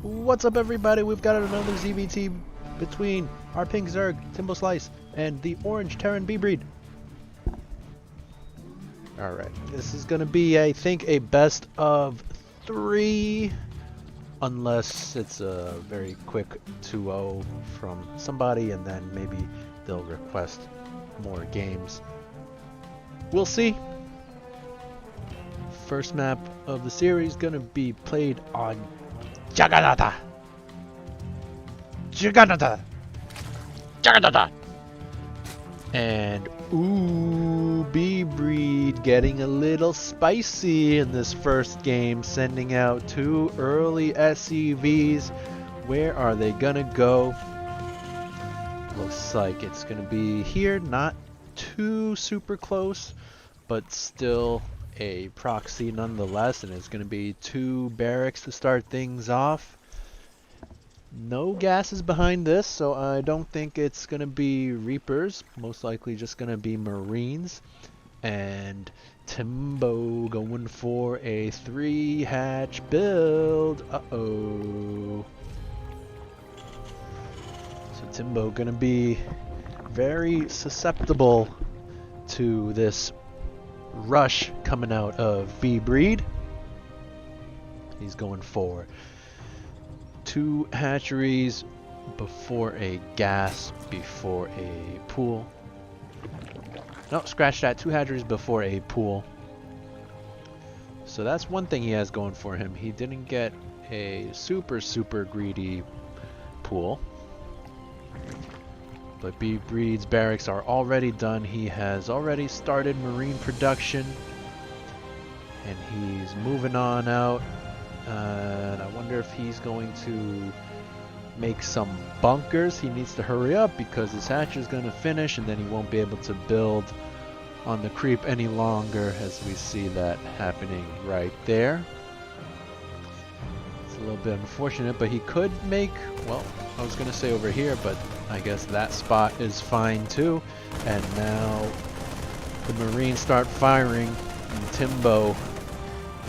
What's up, everybody? We've got another ZBT between our pink Zerg, Timbo Slice, and the orange Terran bbreed. Alright, this is gonna be, I think, a best of 3, unless it's a very quick 2-0 from somebody, and then maybe they'll request more games. We'll see. First map of the series gonna be played on Jaganata. And ooh, bbreed getting a little spicy in this first game, sending out 2 early SCVs. Where are they gonna go? Looks like it's gonna be here, not too super close, but still a proxy nonetheless, and it's going to be 2 barracks to start things off. No gases behind this, so I don't think it's going to be Reapers. Most likely just going to be Marines. And Timbo going for a 3-hatch build. Uh-oh. So Timbo going to be very susceptible to this rush coming out of bbreed. He's going for 2 hatcheries before a gas, before a pool. No, scratch that. 2 hatcheries before a pool. So that's one thing he has going for him. He didn't get a super greedy pool. But bbreed's barracks are already done. He has already started marine production, and he's moving on out. And I wonder if he's going to make some bunkers. He needs to hurry up because his hatch is going to finish, and then he won't be able to build on the creep any longer, as we see that happening right there. It's a little bit unfortunate, but he could make, well, I was going to say over here, but I guess that spot is fine too. And now the Marines start firing, and Timbo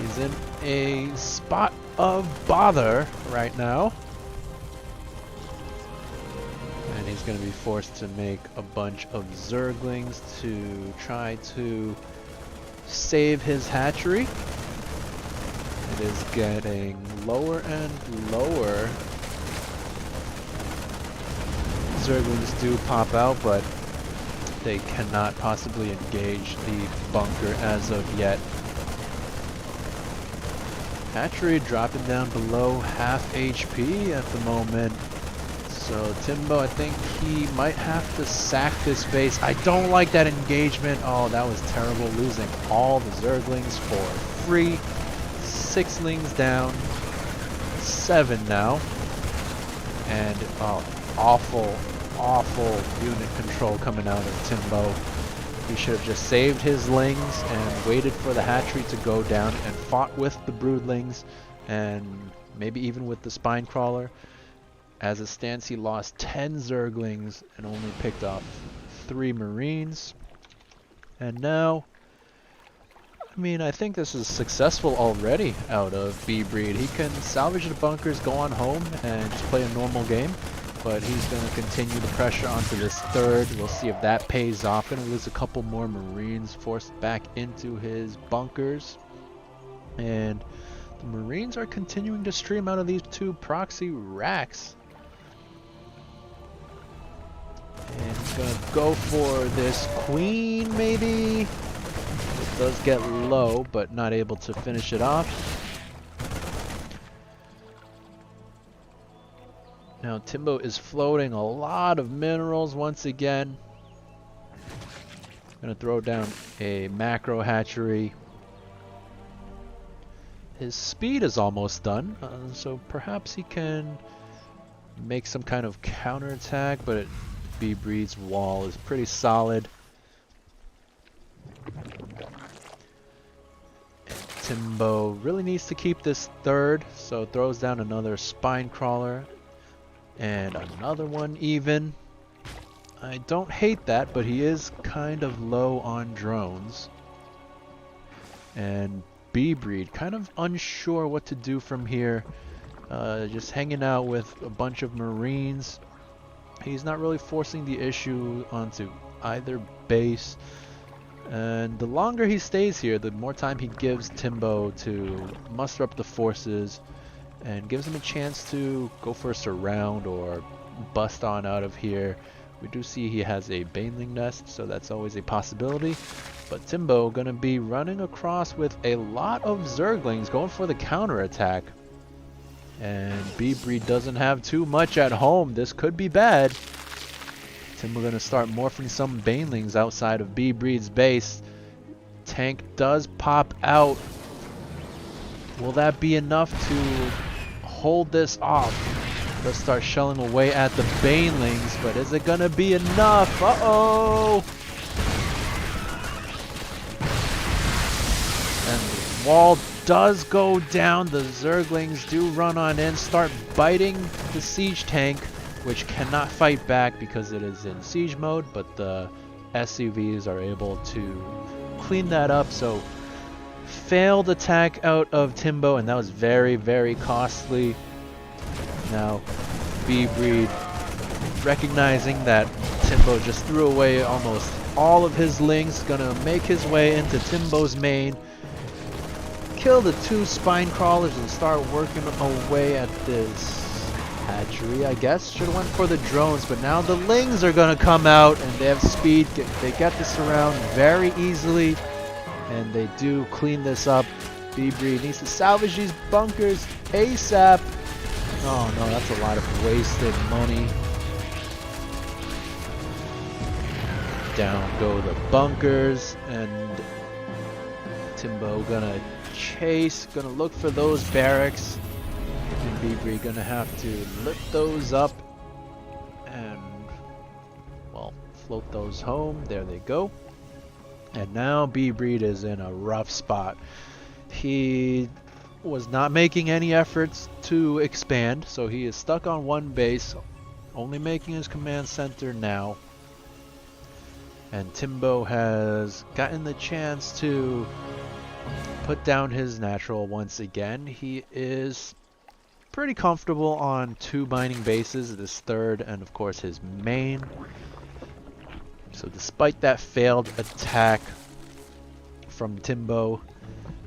is in a spot of bother right now. And he's going to be forced to make a bunch of Zerglings to try to save his hatchery. It is getting lower and lower. Zerglings do pop out, but they cannot possibly engage the bunker as of yet. Hatchery dropping down below half HP at the moment. So Timbo, I think he might have to sack this base. I don't like that engagement. Oh, that was terrible, losing all the Zerglings for free. 6lings down, 7 now. And awful unit control coming out of Timbo. He should have just saved his lings and waited for the hatchery to go down and fought with the broodlings and maybe even with the spine crawler. As it stands, he lost 10 Zerglings and only picked off 3 Marines. And now, I mean, I think this is successful already out of bbreed. He can salvage the bunkers, go on home, and just play a normal game. But he's going to continue the pressure onto this 3rd. We'll see if that pays off. Going to lose a couple more Marines, forced back into his bunkers. And the Marines are continuing to stream out of these 2 proxy racks. And he's going to go for this queen, maybe. It does get low, but not able to finish it off. Now Timbo is floating a lot of minerals once again. Gonna throw down a macro hatchery. His speed is almost done, so perhaps he can make some kind of counterattack, but bbreed's wall is pretty solid. And Timbo really needs to keep this 3rd, so throws down another spine crawler. And another one even. I don't hate that, but he is kind of low on drones. And bbreed kind of unsure what to do from here. just hanging out with a bunch of Marines. He's not really forcing the issue onto either base. And the longer he stays here, the more time he gives Timbo to muster up the forces and gives him a chance to go for a surround or bust on out of here. We do see he has a baneling nest, so that's always a possibility. But Timbo gonna be running across with a lot of Zerglings going for the counterattack. And bbreed doesn't have too much at home. This could be bad. Timbo gonna start morphing some banelings outside of bbreed's base. Tank does pop out. Will that be enough to hold this off? Let's start shelling away at the banelings, but is it gonna be enough? Uh-oh! And the wall does go down. The Zerglings do run on in, start biting the siege tank, which cannot fight back because it is in siege mode, but the SCVs are able to clean that up. So failed attack out of Timbo, and that was very, very costly. Now bbreed, recognizing that Timbo just threw away almost all of his lings, gonna make his way into Timbo's main, kill the 2 spine crawlers and start working away at this hatchery, I guess. Should have went for the drones, but now the lings are gonna come out and they have speed. They get this around very easily, and they do clean this up. bbreed needs to salvage these bunkers ASAP. Oh no, that's a lot of wasted money. Down go the bunkers, and Timbo gonna chase, gonna look for those barracks, and bbreed gonna have to lift those up and, well, float those home. There they go. And now bbreed is in a rough spot. He was not making any efforts to expand, so he is stuck on one base, only making his command center now. And Timbo has gotten the chance to put down his natural once again. He is pretty comfortable on 2 mining bases, this third and of course his main. So despite that failed attack from Timbo,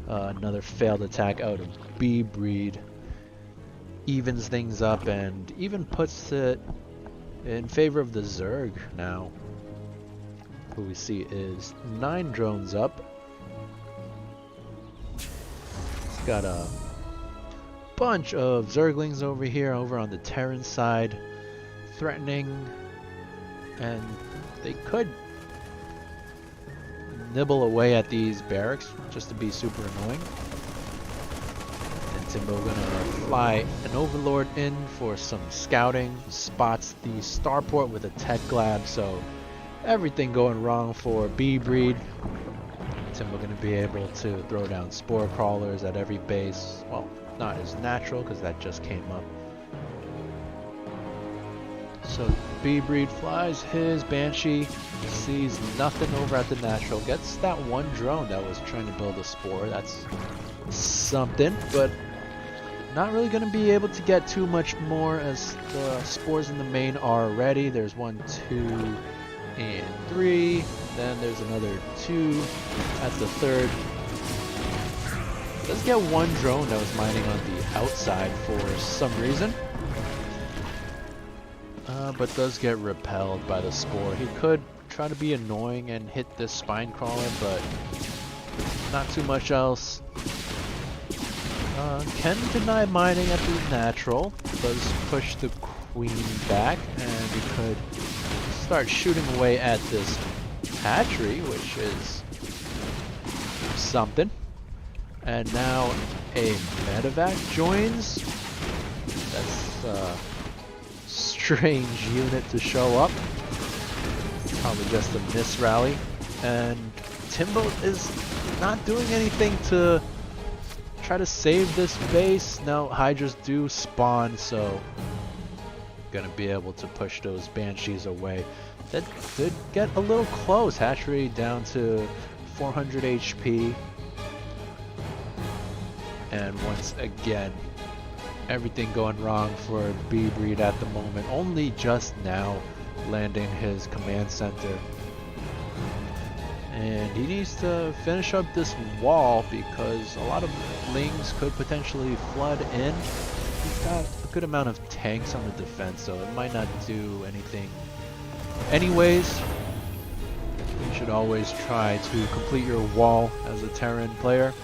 another failed attack out of bbreed evens things up and even puts it in favor of the Zerg now, who we see is 9 drones up. He's got a bunch of Zerglings over here, over on the Terran side, threatening, and they could nibble away at these barracks just to be super annoying. And Timbo gonna fly an Overlord in for some scouting, spots the starport with a tech lab, so everything going wrong for bbreed. Timbo gonna be able to throw down spore crawlers at every base. Well, not as natural because that just came up. So bbreed flies his Banshee, sees nothing over at the natural, gets that 1 drone that was trying to build a spore. That's something, but not really going to be able to get too much more as the spores in the main are ready. There's 1, 2, and 3. Then there's another 2 at the third. Does get 1 drone that was mining on the outside for some reason. But does get repelled by the spore. He could try to be annoying and hit this spine crawler, but not too much else. Can deny mining at the natural. Does push the queen back, and we could start shooting away at this hatchery, which is something. And now a medevac joins. That's strange unit to show up. Probably just a miss rally. And Timbo is not doing anything to try to save this base. Now Hydras do spawn, so gonna be able to push those Banshees away. That did get a little close. Hatchery down to 400 HP. And once again, Everything going wrong for bbreed at the moment. Only just now landing his command center. And he needs to finish up this wall because a lot of lings could potentially flood in. He's got a good amount of tanks on the defense, so it might not do anything. Anyways, you should always try to complete your wall as a Terran player.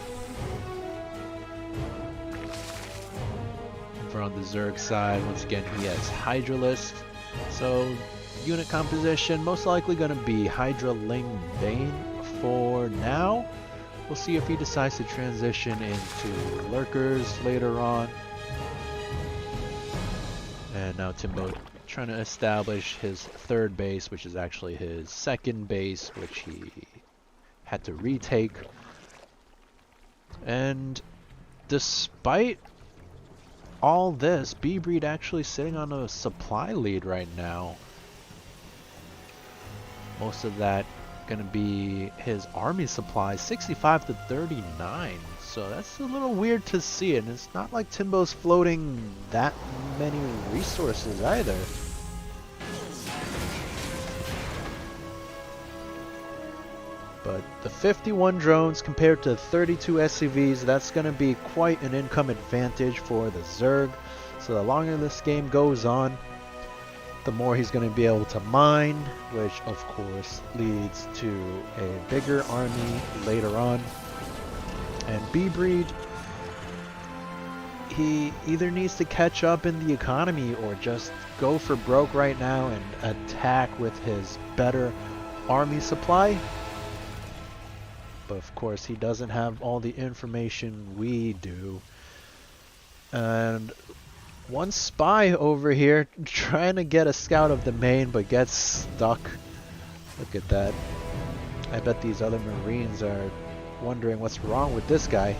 Over on the Zerg side, once again, he has Hydralisk. So unit composition most likely going to be Hydra Ling Bane for now. We'll see if he decides to transition into Lurkers later on. And now Timbo trying to establish his third base, which is actually his second base, which he had to retake. And despite all this, bbreed actually sitting on a supply lead right now. Most of that going to be his army supply, 65 to 39. So that's a little weird to see, and it's not like Timbo's floating that many resources either. But the 51 drones compared to 32 SCVs, that's going to be quite an income advantage for the Zerg. So the longer this game goes on, the more he's going to be able to mine, which of course leads to a bigger army later on. And bbreed, he either needs to catch up in the economy or just go for broke right now and attack with his better army supply. But of course he doesn't have all the information we do. And one spy over here trying to get a scout of the main but gets stuck. Look at that. I bet these other Marines are wondering what's wrong with this guy.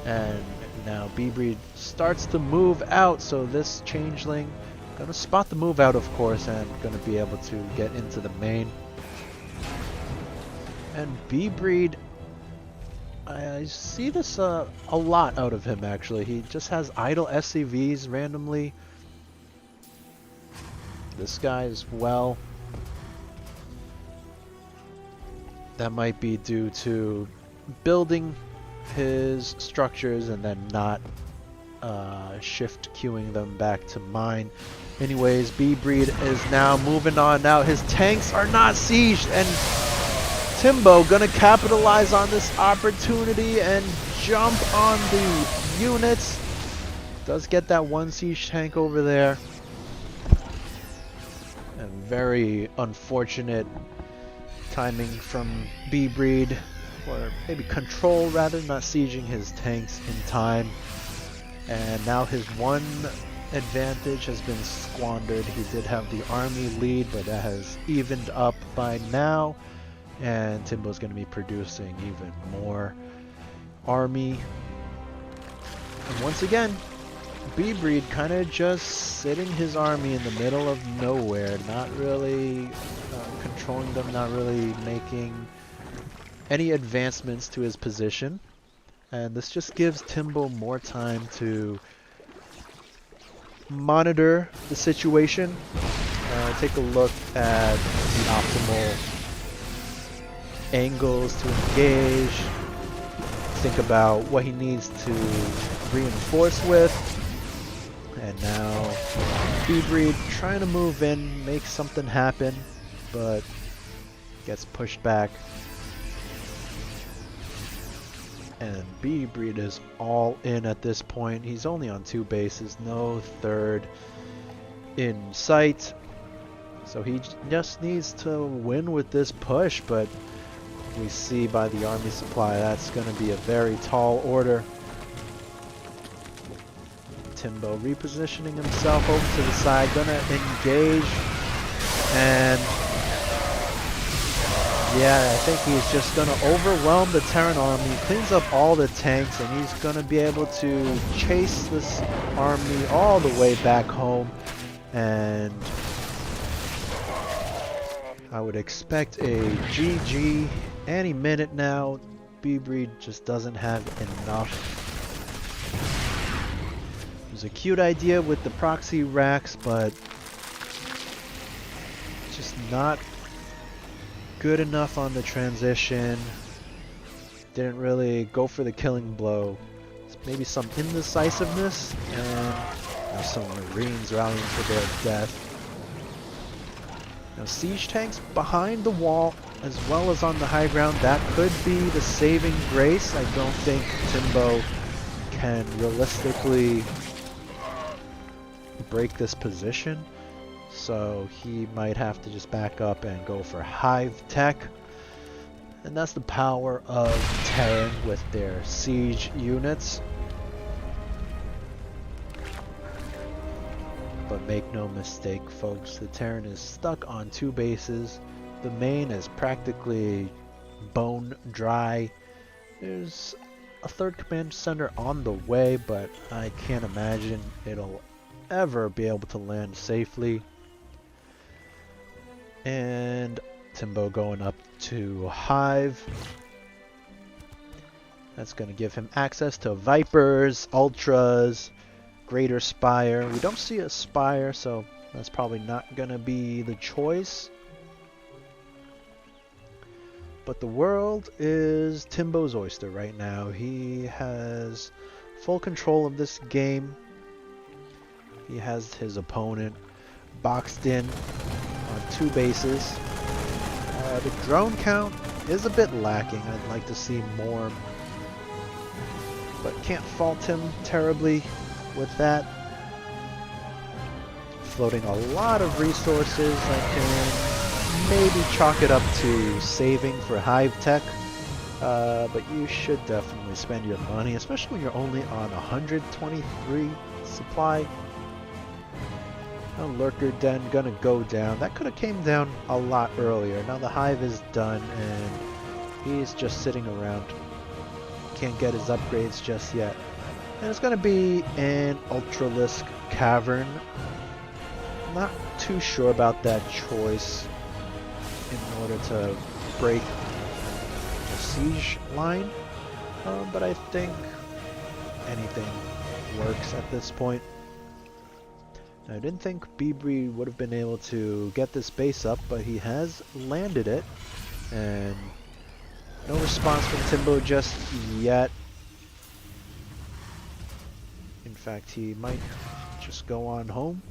And now bbreed starts to move out, so this changeling gonna spot the move out, of course, and gonna be able to get into the main. And bbreed, I see this a lot out of him actually. He just has idle SCVs randomly. This guy as well. That might be due to building his structures and then not shift queuing them back to mine. Anyways, bbreed is now moving on. Now his tanks are not sieged, and Timbo gonna capitalize on this opportunity and jump on the units. Does get that one siege tank over there. And very unfortunate timing from bbreed, or maybe control rather, not sieging his tanks in time. And now his one advantage has been squandered. He did have the army lead, but that has evened up by now. And Timbo's going to be producing even more army. And once again, bbreed kind of just sitting his army in the middle of nowhere, not really controlling them, not really making any advancements to his position. And this just gives Timbo more time to monitor the situation, take a look at the optimal angles to engage, think about what he needs to reinforce with. And now bbreed trying to move in, make something happen, but gets pushed back. And bbreed is all in at this point. He's only on 2 bases, no third in sight. So he just needs to win with this push, but we see by the army supply that's going to be a very tall order. Timbo repositioning himself over to the side, going to engage. And yeah, I think he's just going to overwhelm the Terran army, cleans up all the tanks, and he's going to be able to chase this army all the way back home. And I would expect a GG any minute now. bbreed just doesn't have enough. was a cute idea with the proxy racks, but just not good enough on the transition. Didn't really go for the killing blow. Maybe some indecisiveness, and now some Marines rallying to their death. Now siege tanks behind the wall as well as on the high ground, that could be the saving grace. I don't think Timbo can realistically break this position, so he might have to just back up and go for hive tech. And that's the power of Terran with their siege units. But make no mistake, folks, the Terran is stuck on 2 bases. The main is practically bone dry. There's a 3rd command center on the way, but I can't imagine it'll ever be able to land safely. And Timbo going up to Hive. That's going to give him access to Vipers, Ultras, Greater Spire. We don't see a Spire, so that's probably not going to be the choice. But the world is Timbo's oyster right now. He has full control of this game. He has his opponent boxed in on 2 bases. The drone count is a bit lacking. I'd like to see more, but can't fault him terribly with that. Floating a lot of resources. I can maybe chalk it up to saving for hive tech, but you should definitely spend your money, especially when you're only on 123 supply. Now Lurker Den gonna go down. That could have came down a lot earlier. Now the hive is done and he's just sitting around. Can't get his upgrades just yet. And it's gonna be an Ultralisk Cavern. Not too sure about that choice in order to break the siege line, but I think anything works at this point. I didn't think bbreed would have been able to get this base up, but he has landed it, and no response from Timbo just yet. In fact, he might just go on home.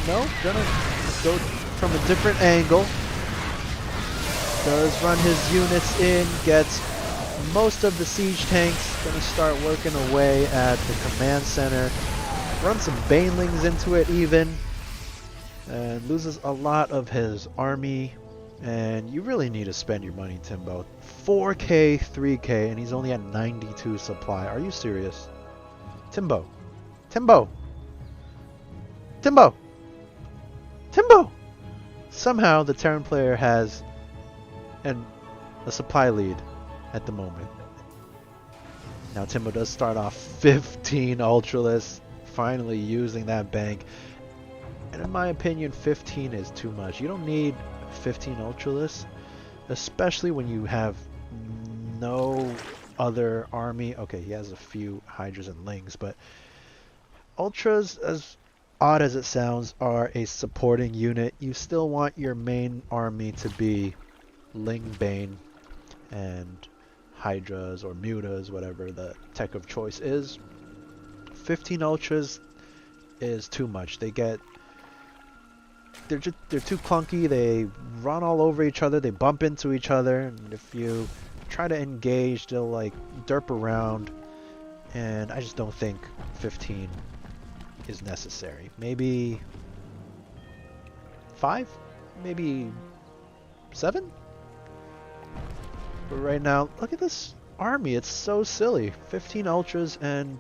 No, gonna go from a different angle. Does run his units in, gets most of the siege tanks. Gonna start working away at the command center. Run some banelings into it even. And loses a lot of his army. And you really need to spend your money, Timbo. 4k, 3k, and he's only at 92 supply. Are you serious? Timbo. Timbo. Timbo. Timbo. Somehow the Terran player has a supply lead at the moment. Now Timbo does start off 15 Ultralists, finally using that bank. And in my opinion, 15 is too much. You don't need 15 Ultralists, especially when you have no other army. Okay, he has a few Hydras and Lings, but Ultras, as odd as it sounds, are a supporting unit. You still want your main army to be Ling Bane and Hydras or Mutas, whatever the tech of choice is. 15 Ultras is too much. They're too clunky. They run all over each other. They bump into each other, and if you try to engage, they'll like derp around. And I just don't think 15 is necessary. Maybe 5, maybe 7. But right now, look at this army. It's so silly. 15 Ultras and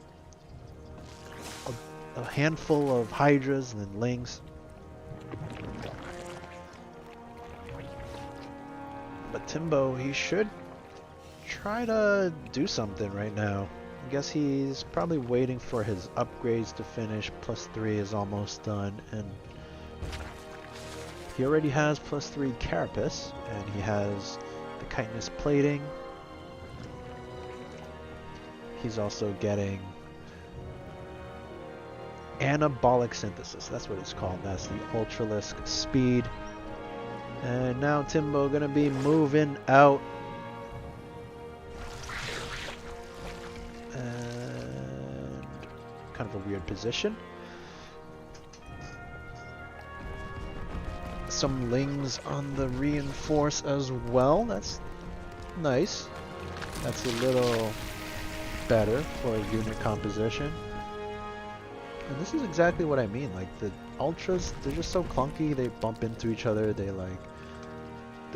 a handful of Hydras and then Lings. But Timbo, he should try to do something right now. I guess he's probably waiting for his upgrades to finish. +3 is almost done, and he already has +3 Carapace, and he has the chitinous plating. he's also getting anabolic synthesis. That's what it's called. That's the ultralisk speed. And now Timbo gonna be moving out. And kind of a weird position. Some lings on the reinforce as well. That's nice. That's a little better for unit composition. And this is exactly what I mean. Like the ultras, they're just so clunky. They bump into each other. They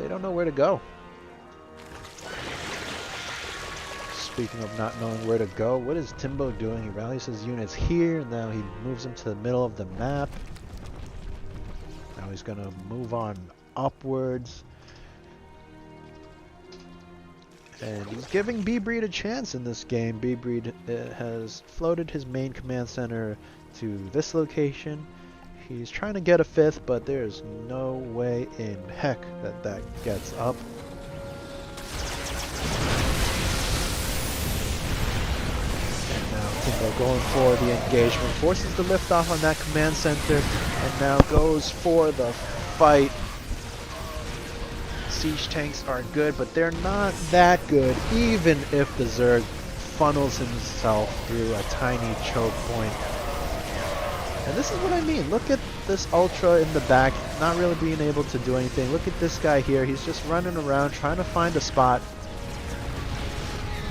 don't know where to go. Speaking of not knowing where to go, what is Timbo doing? He rallies his units here. Now he moves them to the middle of the map. Now he's gonna move on upwards. And he's giving bbreed a chance in this game. bbreed has floated his main command center to this location. He's trying to get a 5th, but there's no way in heck that gets up. And now Timbo going for the engagement, forces the lift off on that command center, and now goes for the fight. Siege tanks are good, but they're not that good, even if the Zerg funnels himself through a tiny choke point. And this is what I mean. Look at this Ultra in the back, not really being able to do anything. Look at this guy here. He's just running around trying to find a spot.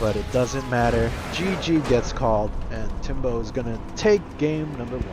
But it doesn't matter. GG gets called, and Timbo is going to take game number 1.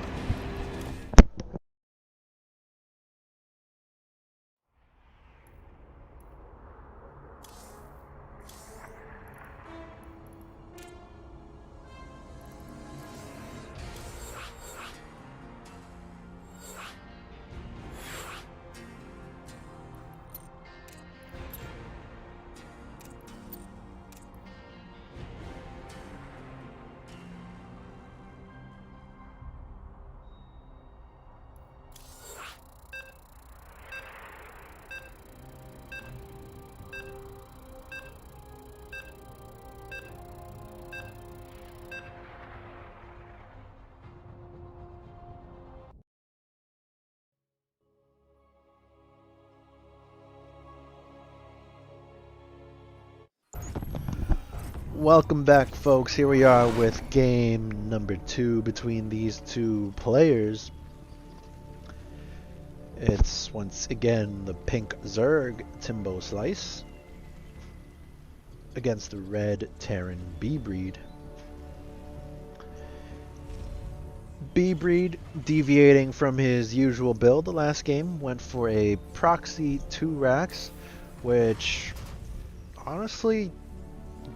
Welcome back, folks. Here we are with game number 2 between these two players. It's once again the pink Zerg Timbo Slice against the red Terran bbreed. bbreed deviating from his usual build the last game, went for a proxy 2 racks, which honestly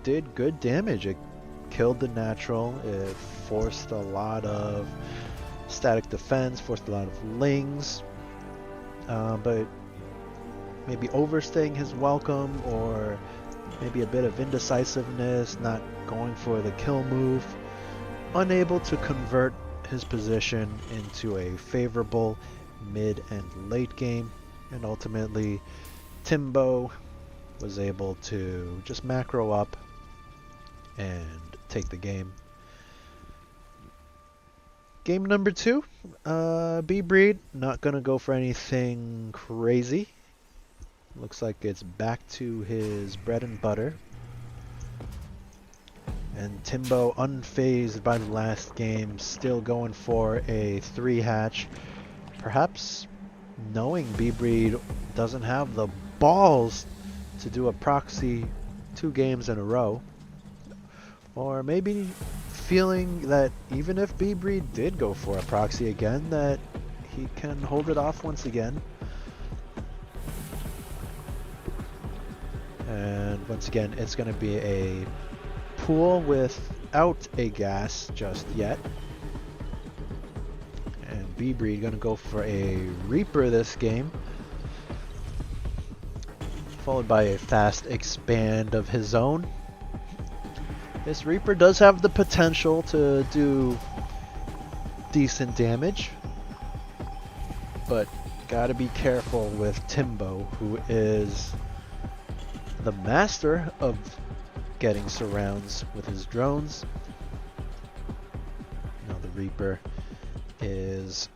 did good damage. It killed the natural, it forced a lot of static defense, forced a lot of lings, but maybe overstaying his welcome, or maybe a bit of indecisiveness, not going for the kill move, unable to convert his position into a favorable mid and late game, and ultimately Timbo was able to just macro up and take the game. Game number 2, bbreed not gonna go for anything crazy. Looks like it's back to his bread and butter. And Timbo, unfazed by the last game, still going for a 3 hatch. Perhaps knowing bbreed doesn't have the balls to do a proxy 2 games in a row. Or maybe feeling that even if bbreed did go for a proxy again, that he can hold it off once again. And once again, it's going to be a pool without a gas just yet. And bbreed going to go for a Reaper this game, followed by a fast expand of his own. This Reaper does have the potential to do decent damage, but gotta be careful with Timbo, who is the master of getting surrounds with his drones. Reaper is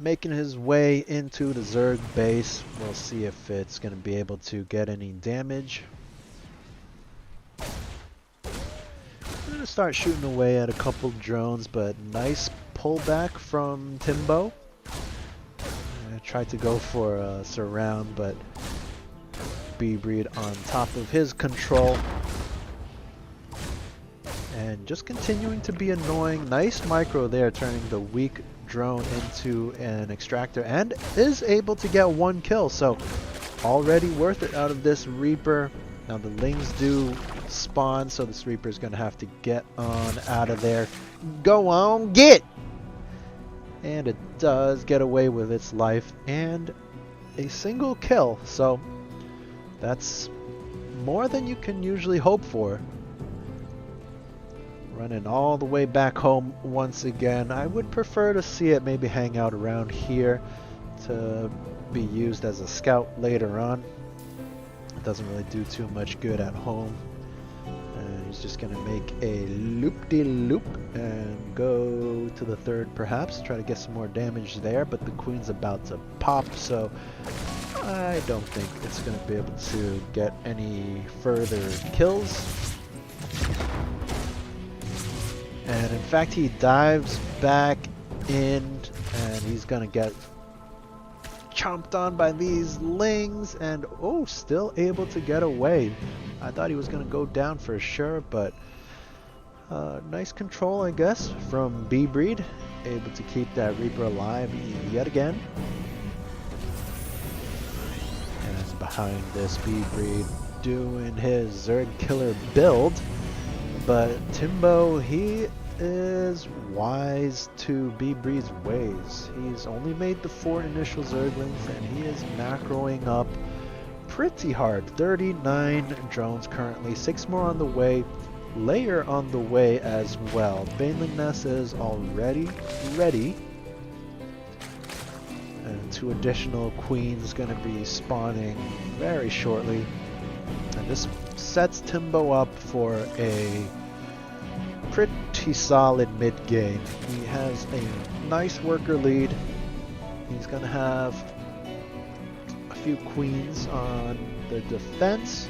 making his way into the Zerg base. We'll see if it's going to be able to get any damage. I'm going to start shooting away at a couple drones, but nice pullback from Timbo. I tried to go for a surround, but bbreed on top of his control. And just continuing to be annoying. Nice micro there, turning the weak drone into an extractor, and is able to get one kill. So already worth it out of this Reaper. Now the Lings do spawn, so this Reaper is going to have to get on out of there. Go on, get! And it does get away with its life and a single kill. So that's more than you can usually hope for. Running all the way back home once again. I would prefer to see it maybe hang out around here to be used as a scout later on. It doesn't really do too much good at home. And he's just going to make a loop-de-loop and go to the third perhaps. Try to get some more damage there, but the queen's about to pop, so I don't think it's going to be able to get any further kills. And in fact, he dives back in, and he's going to get chomped on by these Lings, and oh, still able to get away. I thought he was going to go down for sure, but nice control, I guess, from bbreed. Able to keep that Reaper alive yet again. And behind this, bbreed doing his Zerg killer build. But Timbo, he is wise to bbreed's ways. He's only made the 4 initial Zerglings, and he is macroing up pretty hard. 39 drones currently, 6 more on the way, layer on the way as well. Baneling Nest is already ready, and 2 additional queens going to be spawning very shortly. And this sets Timbo up for a pretty solid mid game. He has a nice worker lead. He's going to have a few queens on the defense.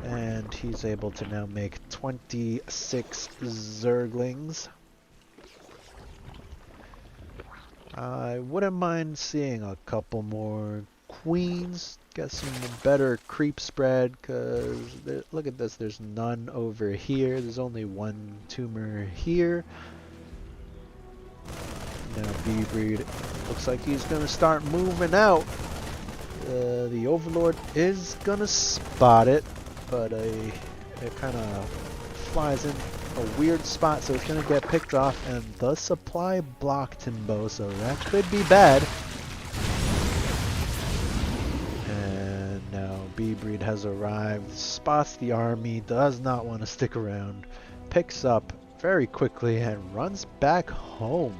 And he's able to now make 26 Zerglings. I wouldn't mind seeing a couple more queens, get some better creep spread, because look at this, there's none over here. There's only 1 tumor here. Now bbreed looks like he's going to start moving out. The Overlord is going to spot it, but it kind of flies in a weird spot, so it's going to get picked off, and the supply blocked Timbo, so that could be bad. And now bbreed has arrived, spots the army, does not want to stick around, picks up very quickly and runs back home.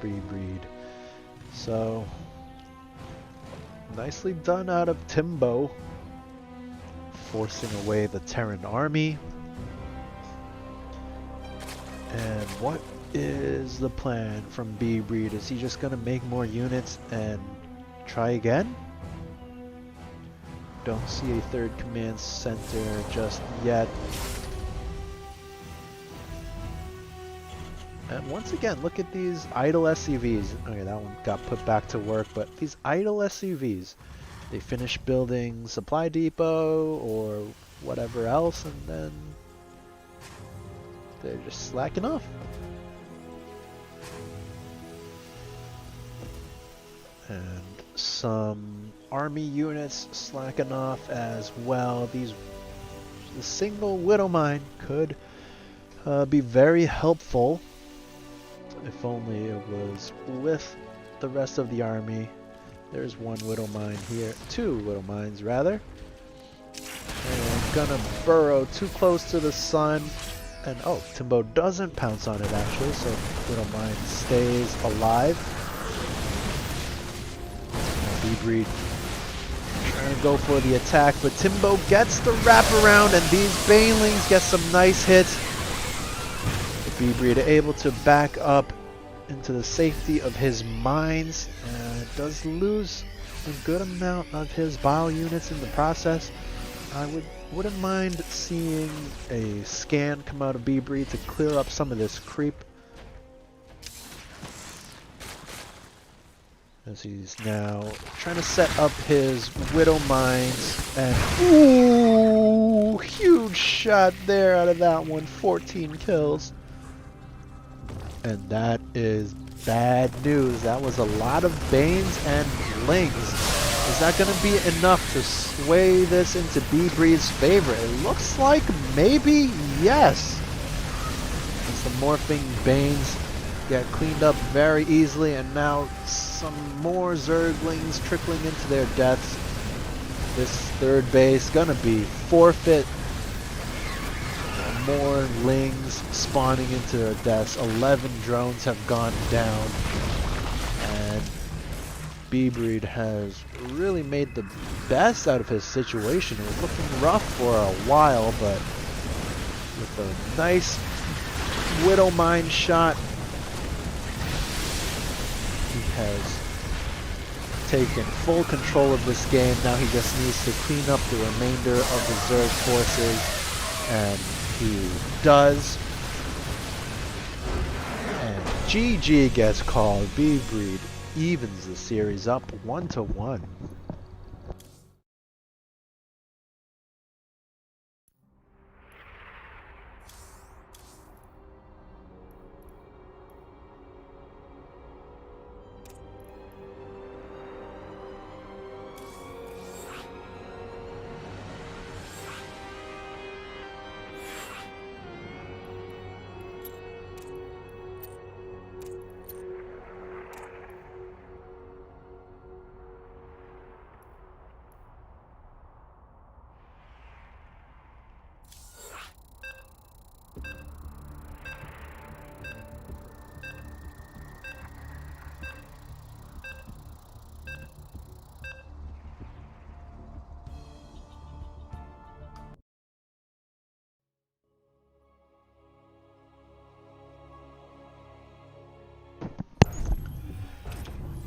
bbreed. So nicely done out of Timbo, forcing away the Terran army. And what is the plan from bbreed? Is he just going to make more units and try again? Don't see a 3rd command center just yet. And once again, look at these idle SCVs. Okay, that one got put back to work, but these idle SCVs, they finish building supply depot or whatever else, and then they're just slacking off. And some army units slacking off as well. The single Widow Mine could be very helpful if only it was with the rest of the army. There's 1 Widow Mine here, 2 Widow Mines rather. And gonna burrow too close to the sun. And oh, Timbo doesn't pounce on it actually, so Widow Mine stays alive. bbreed trying to go for the attack, but Timbo gets the wraparound, and these Banelings get some nice hits. bbreed able to back up into the safety of his mines, and does lose a good amount of his bio units in the process. I wouldn't mind seeing a scan come out of bbreed to clear up some of this creep, as he's now trying to set up his widow mines. And ooh, huge shot there out of that one. 14 kills. And that is bad news. That was a lot of Banes and Lings. Is that going to be enough to sway this into bbreed's favor? It looks like maybe yes. As the morphing Banes get cleaned up very easily, and now some more Zerglings trickling into their deaths. This third base gonna be forfeit. More Lings spawning into their deaths. 11 drones have gone down, and bbreed has really made the best out of his situation. It was looking rough for a while, but with a nice Widow Mine shot, he has taken full control of this game. Now he just needs to clean up the remainder of the Zerg forces, and he does. And GG gets called. bbreed evens the series up 1-1.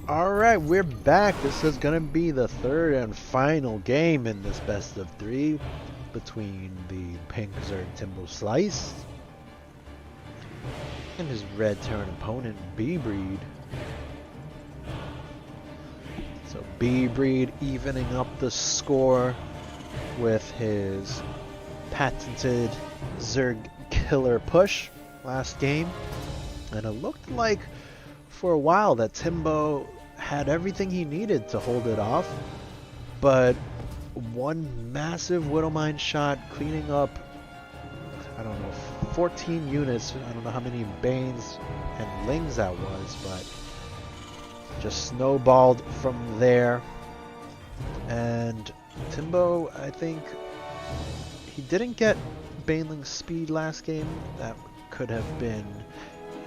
Alright, we're back. This is going to be the third and final game in this best of 3 between the pink Zerg Timbo Slice and his red Terran opponent, bbreed. So bbreed evening up the score with his patented Zerg killer push last game, and it looked like for a while that Timbo had everything he needed to hold it off, but one massive Widowmine shot cleaning up, I don't know, 14 units. I don't know how many Banes and Lings that was, but just snowballed from there. And Timbo, I think he didn't get Baneling speed last game. That could have been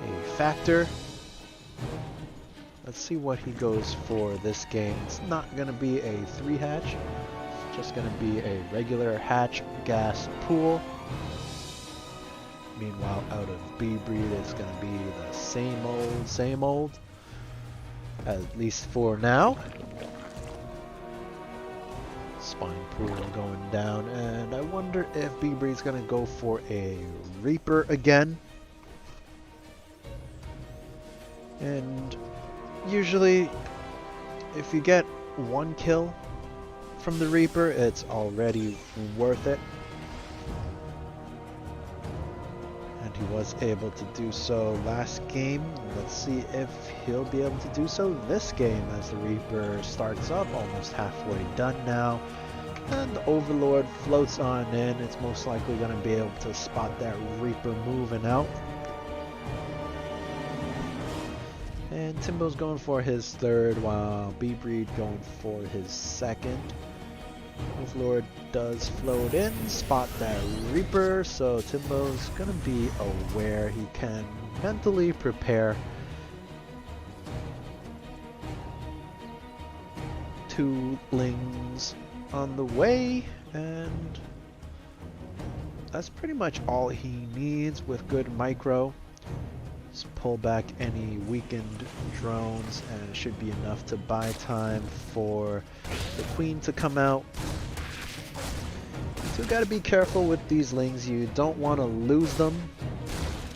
a factor. Let's see what he goes for this game. It's not going to be a 3-hatch. It's just going to be a regular hatch gas pool. Meanwhile, out of bbreed, it's going to be the same old. At least for now. Spine pool going down. And I wonder if bbreed's going to go for a Reaper again. And usually, if you get one kill from the Reaper, it's already worth it. And he was able to do so last game. Let's see if he'll be able to do so this game, as the Reaper starts up, almost halfway done now. And the Overlord floats on in. It's most likely going to be able to spot that Reaper moving out. And Timbo's going for his third, while bbreed going for his second. Overlord does float in, spot that Reaper, so Timbo's gonna be aware. He can mentally prepare. 2 Lings on the way, and that's pretty much all he needs with good micro. Just pull back any weakened drones, and it should be enough to buy time for the queen to come out. So you gotta be careful with these lings. You don't want to lose them.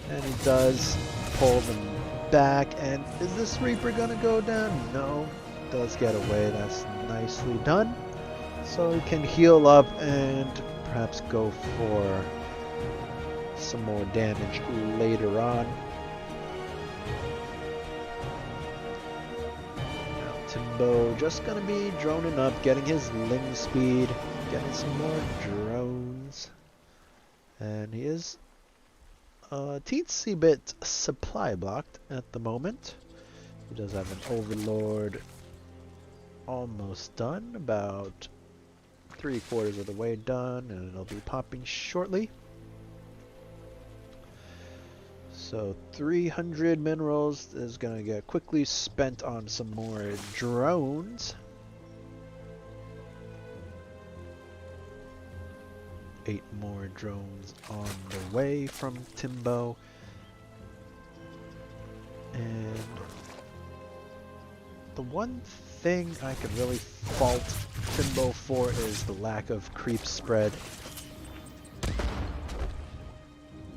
And he does pull them back. And is this Reaper gonna go down? No. Does get away. That's nicely done. So he can heal up and perhaps go for some more damage later on. Now Timbo just gonna be droning up, getting his ling speed, getting some more drones. And he is a teensy bit supply blocked at the moment. He does have an Overlord almost done, about 3/4 of the way done, and it'll be popping shortly. So 300 minerals is gonna get quickly spent on some more drones. 8 more drones on the way from Timbo. And the one thing I could really fault Timbo for is the lack of creep spread.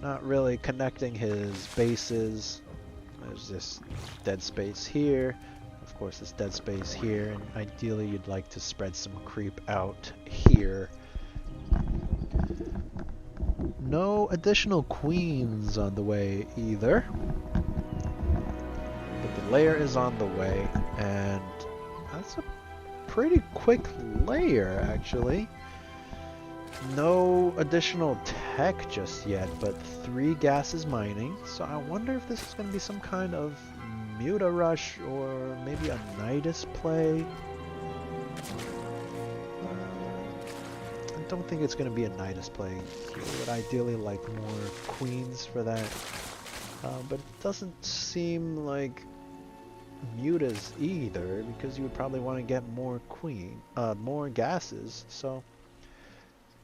Not really connecting his bases. There's this dead space here. Of course, this dead space here. And ideally, you'd like to spread some creep out here. No additional queens on the way either. But the layer is on the way. And that's a pretty quick layer, actually. No additional tech just yet, but 3 gases mining. So I wonder if this is going to be some kind of Muta rush or maybe a Nidus play. I don't think it's going to be a Nidus play. I would ideally like more queens for that. But it doesn't seem like Mutas either, because you would probably want to get more more gases. So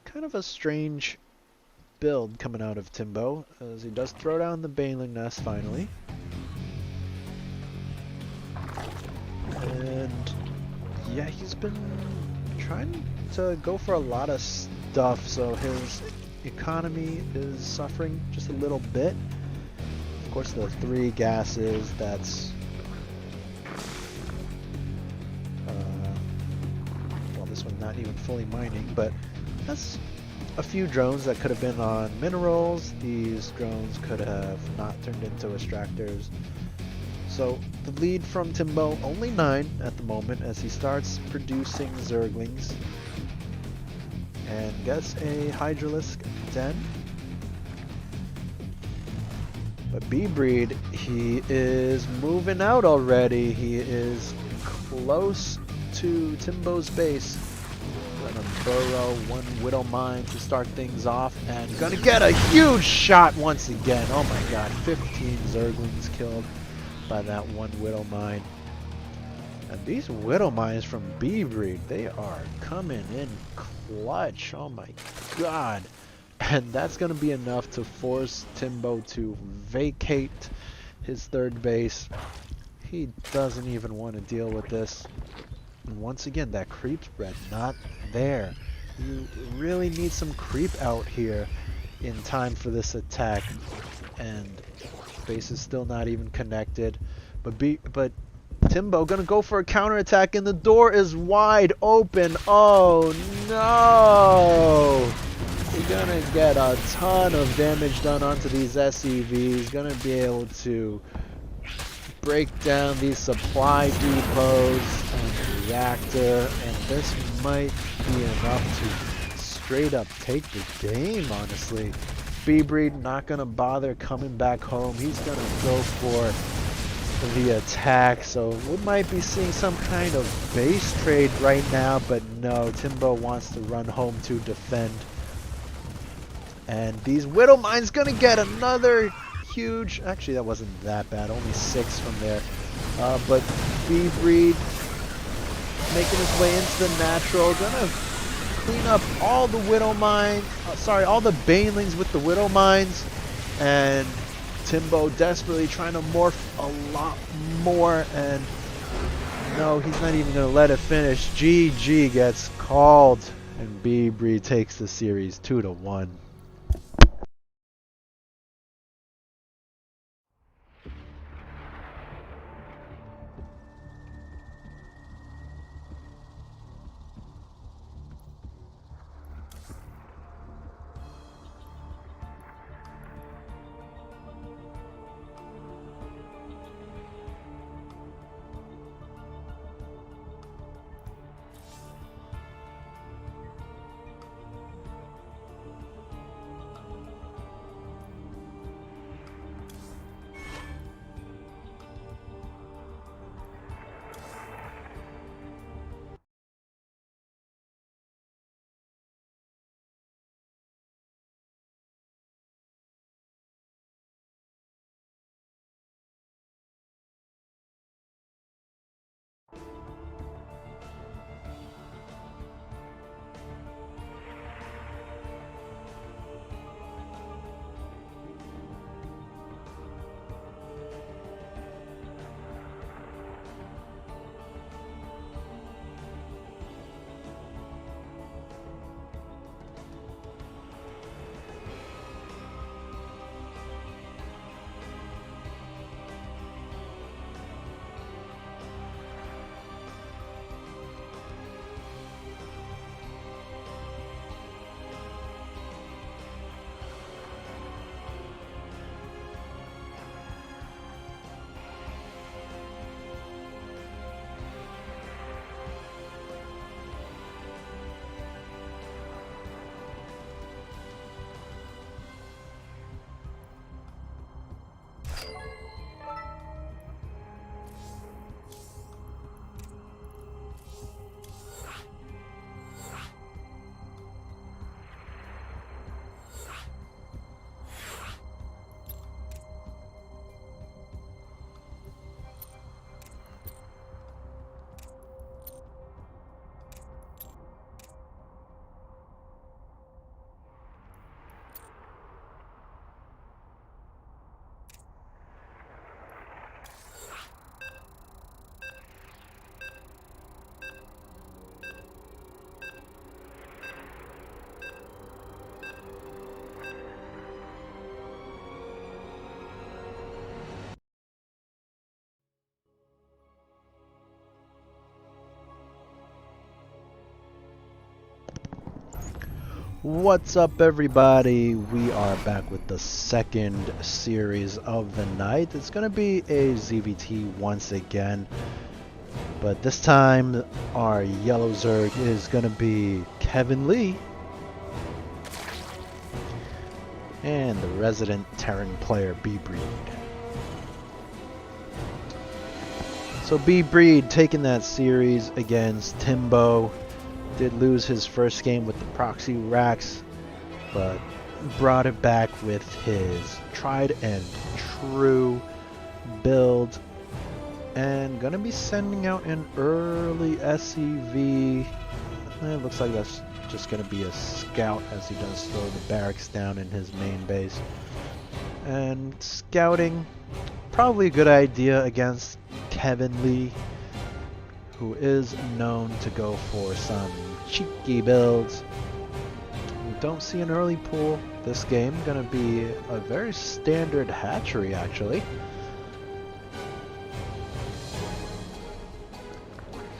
kind of a strange build coming out of Timbo, as he does throw down the Baneling Nest finally. And yeah, he's been trying to go for a lot of stuff, so his economy is suffering just a little bit. Of course, the 3 gases, that's well, this one's not even fully mining, but that's a few drones that could have been on minerals. These drones could have not turned into extractors. So the lead from Timbo, only 9 at the moment, as he starts producing Zerglings and gets a Hydralisk Den. But bbreed, he is moving out already. He is close to Timbo's base. Gonna burrow 1 Widow Mine to start things off, and gonna get a huge shot once again. Oh my god, 15 Zerglings killed by that 1 Widow Mine. And these Widow Mines from bbreed, they are coming in clutch. Oh my god. And that's gonna be enough to force Timbo to vacate his 3rd base. He doesn't even want to deal with this. And once again, that creep spread not there. You really need some creep out here in time for this attack. And base is still not even connected. But Timbo gonna go for a counterattack, and the door is wide open. Oh no! You're gonna get a ton of damage done onto these SCVs. Gonna be able to break down these supply depots and reactor, and this might be enough to straight up take the game, honestly. bbreed not gonna bother coming back home. He's gonna go for the attack, so we might be seeing some kind of base trade right now, but no, Timbo wants to run home to defend. And these Widow Mines gonna get another huge, actually that wasn't that bad, only 6 from there. But bbreed making his way into the natural, gonna clean up all the Widow Mines, all the Banelings with the Widow Mines, and Timbo desperately trying to morph a lot more, and no, he's not even going to let it finish. GG gets called, and bbreed takes the series 2-1. What's up, everybody? We are back with the second series of the night. It's going to be a ZVT once again, but this time our yellow Zerg is going to be Kevin Lee and the resident Terran player bbreed. So bbreed taking that series against Timbo. Did lose his first game with the proxy racks, but brought it back with his tried and true build, and gonna be sending out an early SCV. It looks like that's just gonna be a scout, as he does throw the barracks down in his main base. And scouting, probably a good idea against Kevin Lee, who is known to go for some cheeky builds. Don't see an early pool this game. Gonna be a very standard hatchery, actually.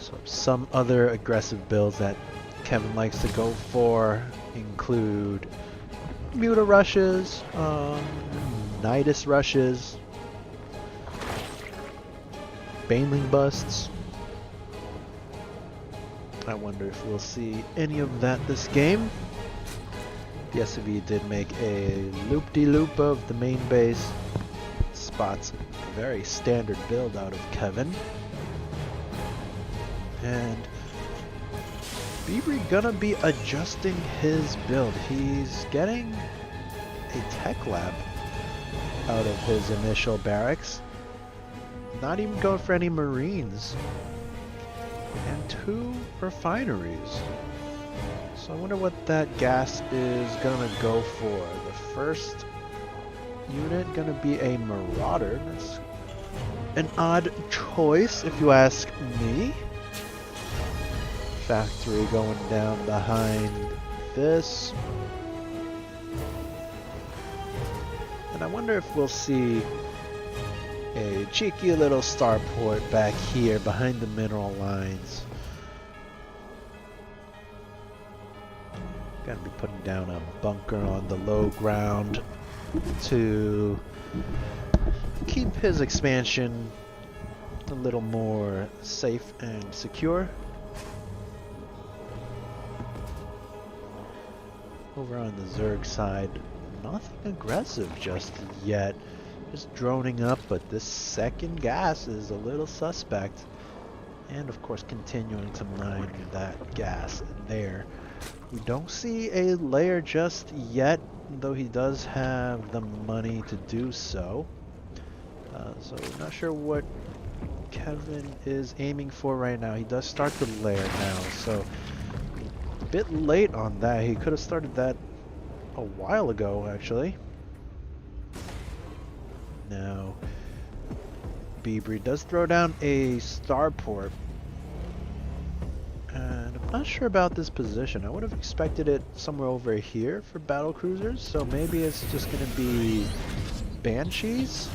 So some other aggressive builds that Kevin likes to go for include Muta rushes, Nidus rushes, Baneling busts. I wonder if we'll see any of that this game. The SCV did make a loop-de-loop of the main base. Spots a very standard build out of Kevin. And bbreed gonna be adjusting his build. He's getting a tech lab out of his initial barracks. Not even going for any marines. And 2 refineries. So I wonder what that gas is gonna go for. The first unit gonna be a Marauder. That's an odd choice, if you ask me. Factory going down behind this. And I wonder if we'll see a cheeky little starport back here behind the mineral lines. Gotta be putting down a bunker on the low ground to keep his expansion a little more safe and secure. Over on the Zerg side, nothing aggressive just yet. Just droning up, but this second gas is a little suspect. And of course continuing to mine that gas there. We don't see a layer just yet, though he does have the money to do so. So not sure what Kevin is aiming for right now. He does start the layer now, so a bit late on that. He could have started that a while ago, actually. Now, bbreed does throw down a starport. And I'm not sure about this position. I would have expected it somewhere over here for battle cruisers, so maybe it's just going to be banshees.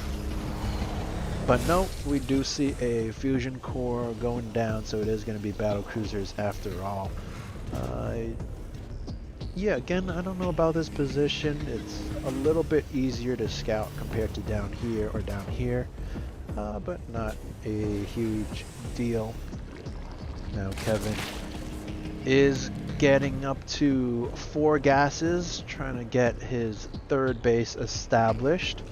But no, we do see a fusion core going down, so it is going to be battle cruisers after all. Yeah, again, I don't know about this position. It's a little bit easier to scout compared to down here or down here, but not a huge deal. Now Kevin is getting up to 4 gases, trying to get his third base established.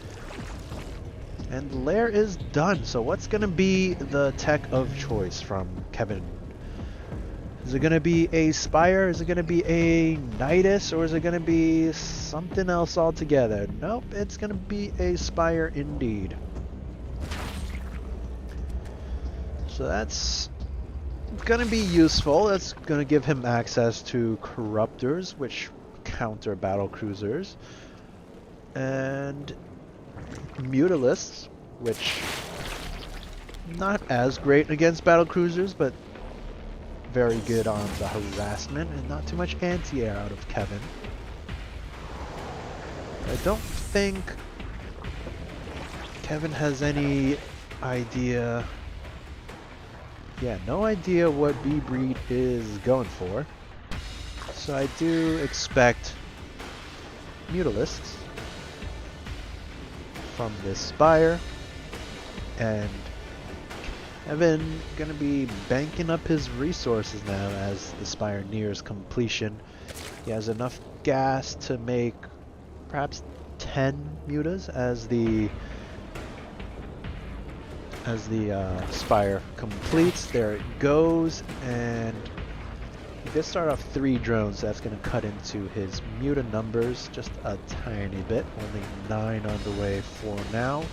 And the lair is done, so what's going to be the tech of choice from Kevin? Is it going to be a Spire? Is it going to be a Nidus? Or is it going to be something else altogether? Nope, it's going to be a Spire indeed. So that's going to be useful. That's going to give him access to Corruptors, which counter battle cruisers. And Mutalisks, which not as great against battle cruisers, but very good on the harassment, and not too much anti-air out of Kevin. I don't think Kevin has any idea. Yeah, no idea what bbreed is going for. So I do expect Mutalisks from this Spire, and Kevin gonna be banking up his resources now as the Spire nears completion. He has enough gas to make perhaps 10 mutas as the Spire completes. There it goes, and he did start off 3 drones. That's going to cut into his muta numbers just a tiny bit. Only 9 on the way for now.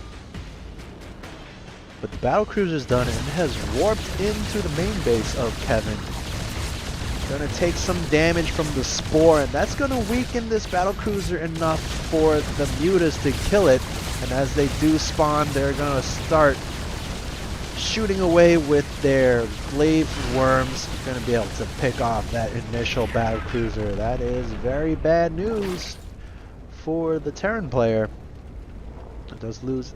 But the battle cruiser's done and has warped into the main base of Kevin. Going to take some damage from the spore, and that's going to weaken this battle cruiser enough for the mutas to kill it. And as they do spawn, they're going to start shooting away with their glaive worms. Going to be able to pick off that initial battle cruiser. That is very bad news for the Terran player. It does lose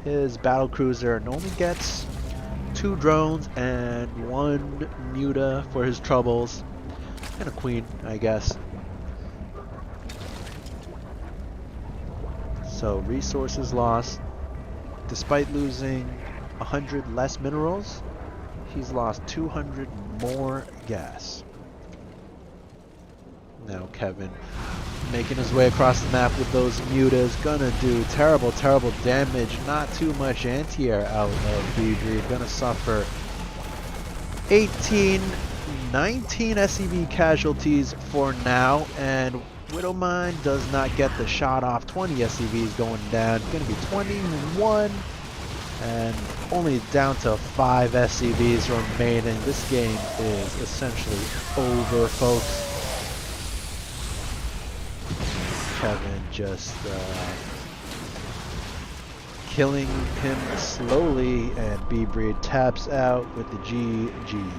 his battle cruiser and only gets 2 drones and 1 muta for his troubles. And a queen, I guess. So resources lost. Despite losing 100 less minerals, he's lost 200 more gas. Now Kevin making his way across the map with those mutas, gonna do terrible damage. Not too much anti-air out of bbreed. Gonna suffer 18, 19 SCV casualties for now, and Widowmine does not get the shot off. 20 SCVs going down. Gonna be 21. And only down to 5 SCVs remaining. This game is essentially over, folks. Kevin just killing him slowly, and bbreed taps out with the GG.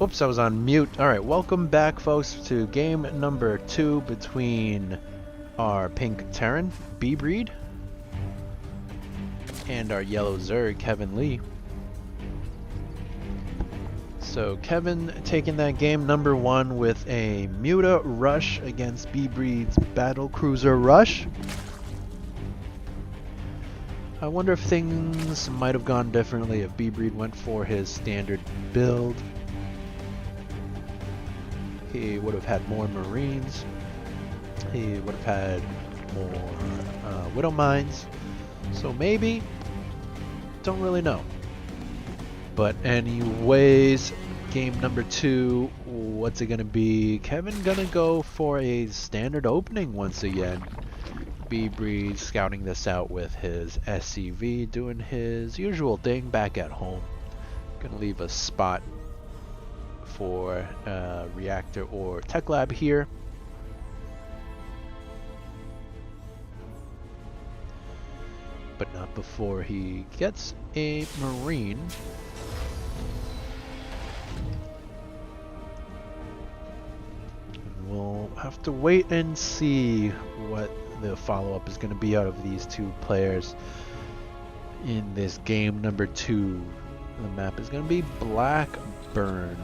Oops, I was on mute. Alright, welcome back, folks, to game number 2 between our pink Terran, bbreed, and our yellow Zerg, Kevin Lee. So Kevin taking that game number 1 with a Muta Rush against bbreed's Battle Cruiser Rush. I wonder if things might have gone differently if bbreed went for his standard build. He would have had more Marines. He would have had more Widow Mines. So maybe, don't really know. But anyways, game number 2, what's it gonna be? Kevin gonna go for a standard opening once again. bbreed scouting this out with his SCV, doing his usual thing back at home. Gonna leave a spot for reactor or tech lab here. But not before he gets a Marine. And we'll have to wait and see what the follow-up is going to be out of these two players in this game number 2. The map is going to be Blackburn.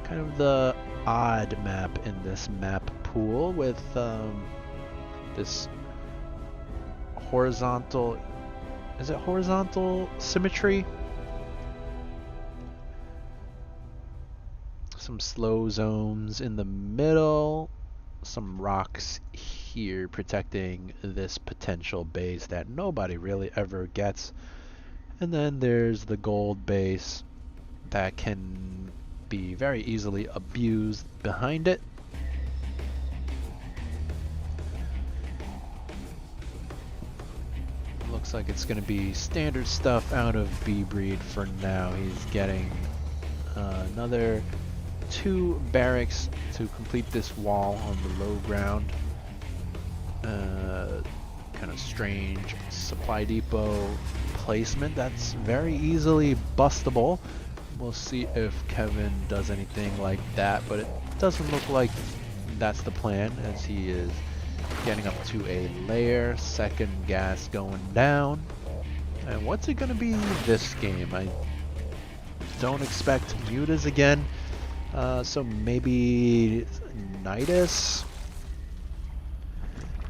Kind of the odd map in this map pool with this horizontal, is it horizontal symmetry? Some slow zones in the middle, some rocks here protecting this potential base that nobody really ever gets, and then there's the gold base that can be very easily abused behind it. Looks like it's going to be standard stuff out of bbreed for now. He's getting another 2 barracks to complete this wall on the low ground. Kind of strange supply depot placement that's very easily bustable. We'll see if Kevin does anything like that, but it doesn't look like that's the plan, as he is getting up to a layer, second gas going down. And what's it going to be this game? I don't expect mutas again, so maybe Nidus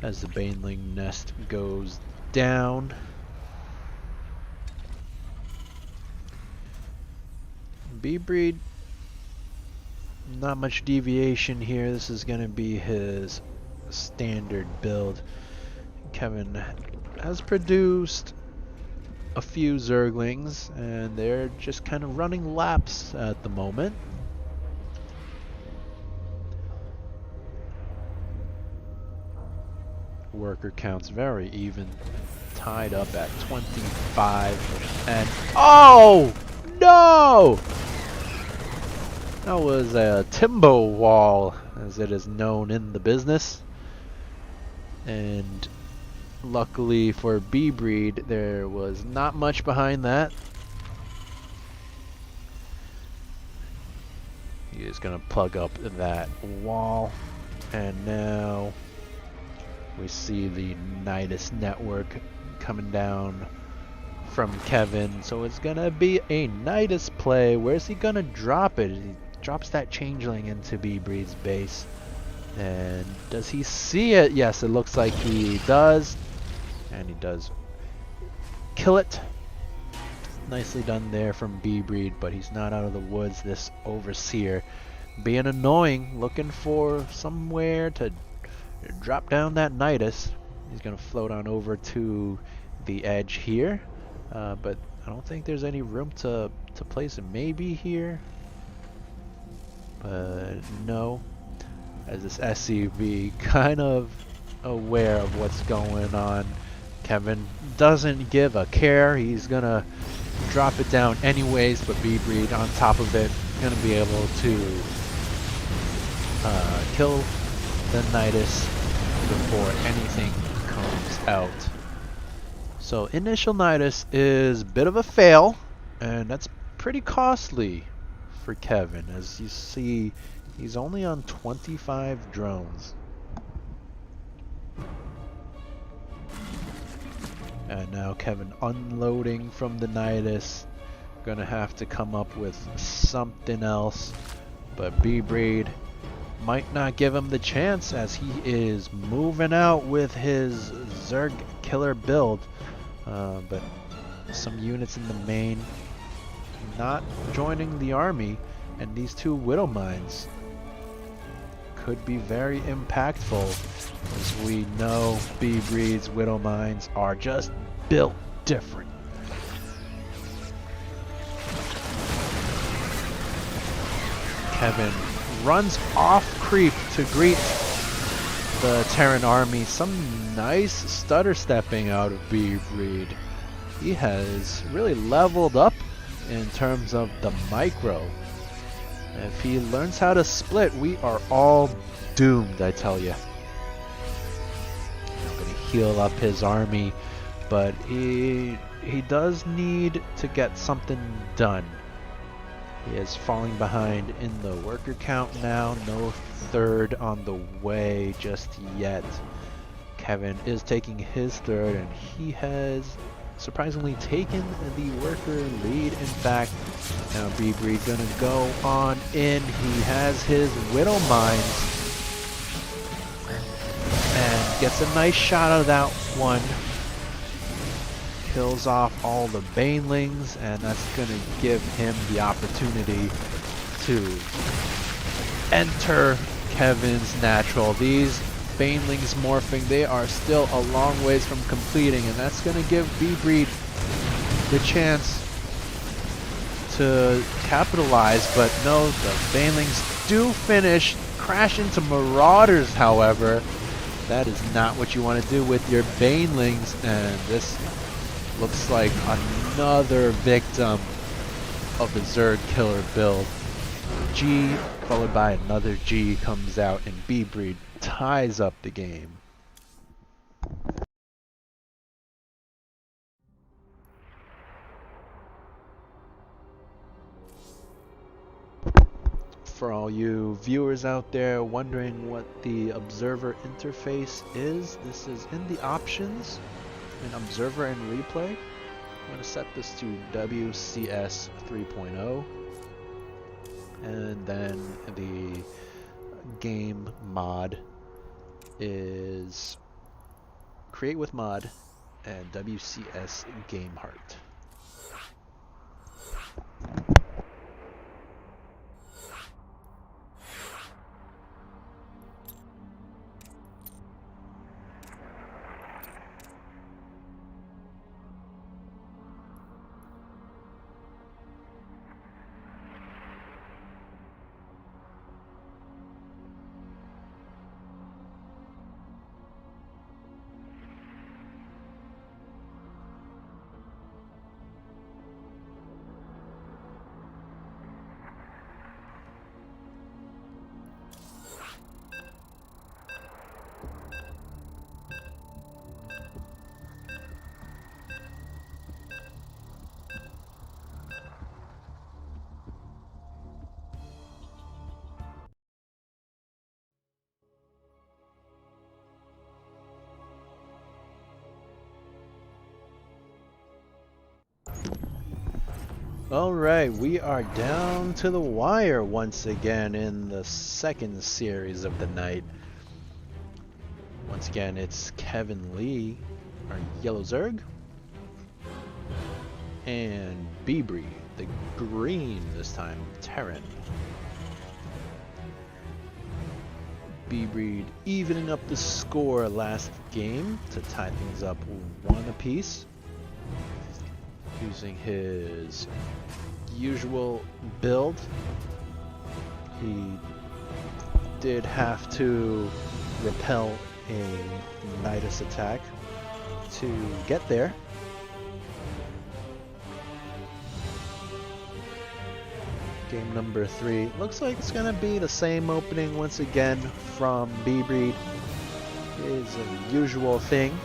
as the Baneling nest goes down. bbreed, not much deviation here. This is going to be his standard build. Kevin has produced a few Zerglings, and they're just kind of running laps at the moment. worker counts very even, tied up at 25. And oh no! That was a timbo wall, as it is known in the business. And luckily for bbreed, there was not much behind that. He is going to plug up that wall. And now we see the Nidus network coming down from Kevinn. So it's going to be a Nidus play. Where's he going to drop it? He drops that changeling into bbreed's base. And does he see it? Yes, it looks like he does. And he does kill it. Nicely done there from bbreed, but he's not out of the woods. This overseer being annoying, looking for somewhere to drop down that Nidus. He's going to float on over to the edge here, but I don't think there's any room to place him. Maybe here, but no. As this SCV kind of aware of what's going on, Kevinn doesn't give a care. He's going to drop it down anyways, but bbreed on top of it, going to be able to kill the Nidus before anything comes out. So initial Nidus is a bit of a fail, and that's pretty costly for Kevinn. As you see, he's only on 25 drones. And now Kevinn unloading from the Nidus. Gonna have to come up with something else. But bbreed might not give him the chance, as he is moving out with his Zerg killer build. But some units in the main not joining the army, and these two Widow Mines could be very impactful, as we know bbreed's Widow Mines are just built different. Kevinn runs off creep to greet the Terran army. Some nice stutter stepping out of bbreed. He has really leveled up in terms of the micro. If he learns how to split, we are all doomed, I tell you. I'm going to heal up his army, but he does need to get something done. He is falling behind in the worker count now. No third on the way just yet. Kevinn is taking his third, and he has surprisingly taken the worker lead. In fact, now bbreed gonna go on in. He has his Widow Mines and gets a nice shot out of that one. Kills off all the banelings, and that's gonna give him the opportunity to enter Kevinn's natural. These banelings morphing, they are still a long ways from completing, and that's gonna give bbreed the chance to capitalize. But no, the banelings do finish, crash into marauders. However, that is not what you want to do with your banelings, and this looks like another victim of the Zerg killer build. G followed by another G comes out, and bbreed ties up the game. For all you viewers out there wondering what the observer interface is, this is in the options in observer and replay. I'm going to set this to WCS 3.0, and then the game mod is create with mod and WCS game heart. Alright, we are down to the wire once again in the second series of the night. Once again, it's Kevin Lee, our yellow Zerg, and bbreed, the green this time, Terran. bbreed evening up the score last game to tie things up 1 apiece, using his usual build. He did have to repel a Nidus attack to get there. Game number 3 looks like it's gonna be the same opening once again from bbreed. Is a usual thing,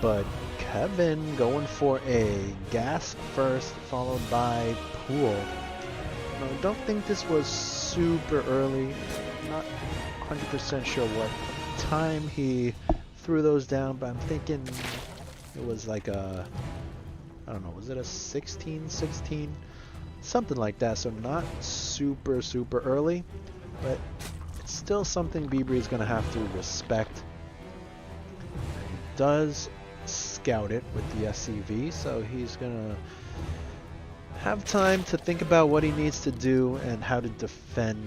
but Kevin going for a gas first, followed by pool. Now, I don't think this was super early. Not 100% sure what time he threw those down, but I'm thinking it was like a, I don't know, was it a 16? Something like that, so not super early, but it's still something bbreed is going to have to respect. He does scout it with the SCV, so he's gonna have time to think about what he needs to do and how to defend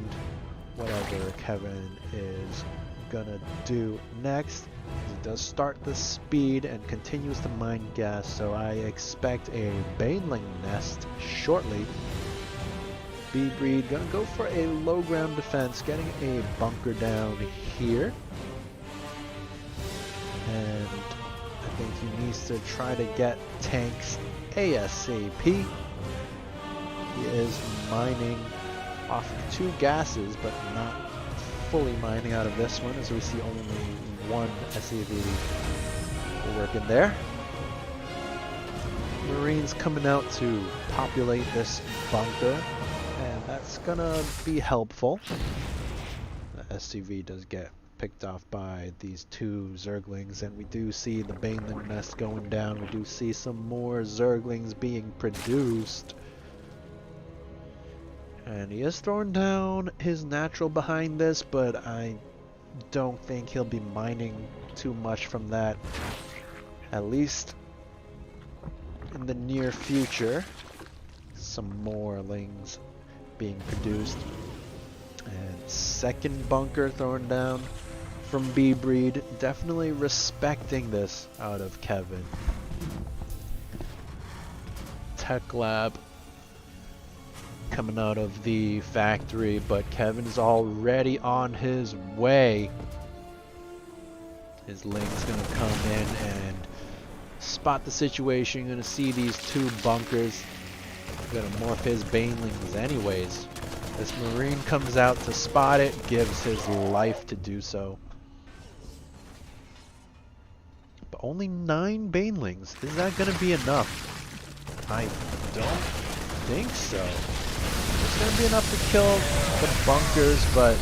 whatever Kevin is gonna do next. He does start the speed and continues to mine gas, so I expect a baneling nest shortly. bbreed gonna go for a low ground defense, getting a bunker down here, and I think he needs to try to get tanks ASAP. He is mining off of 2 gases, but not fully mining out of this one, as we see only 1 SCV working there. Marines coming out to populate this bunker, and that's gonna be helpful. The SCV does get picked off by these 2 Zerglings, and we do see the baneling nest going down. We do see some more Zerglings being produced, and he is throwing down his natural behind this, but I don't think he'll be mining too much from that, at least in the near future. Some more lings being produced, and second bunker thrown down from bbreed, definitely respecting this out of Kevin. Tech lab coming out of the factory, but Kevin's already on his way. His ling's gonna come in and spot the situation. Gonna see these 2 bunkers. Gonna morph his banelings anyways. This Marine comes out to spot it, gives his life to do so. But only 9 banelings. Is that gonna be enough? I don't think so. It's gonna be enough to kill the bunkers, but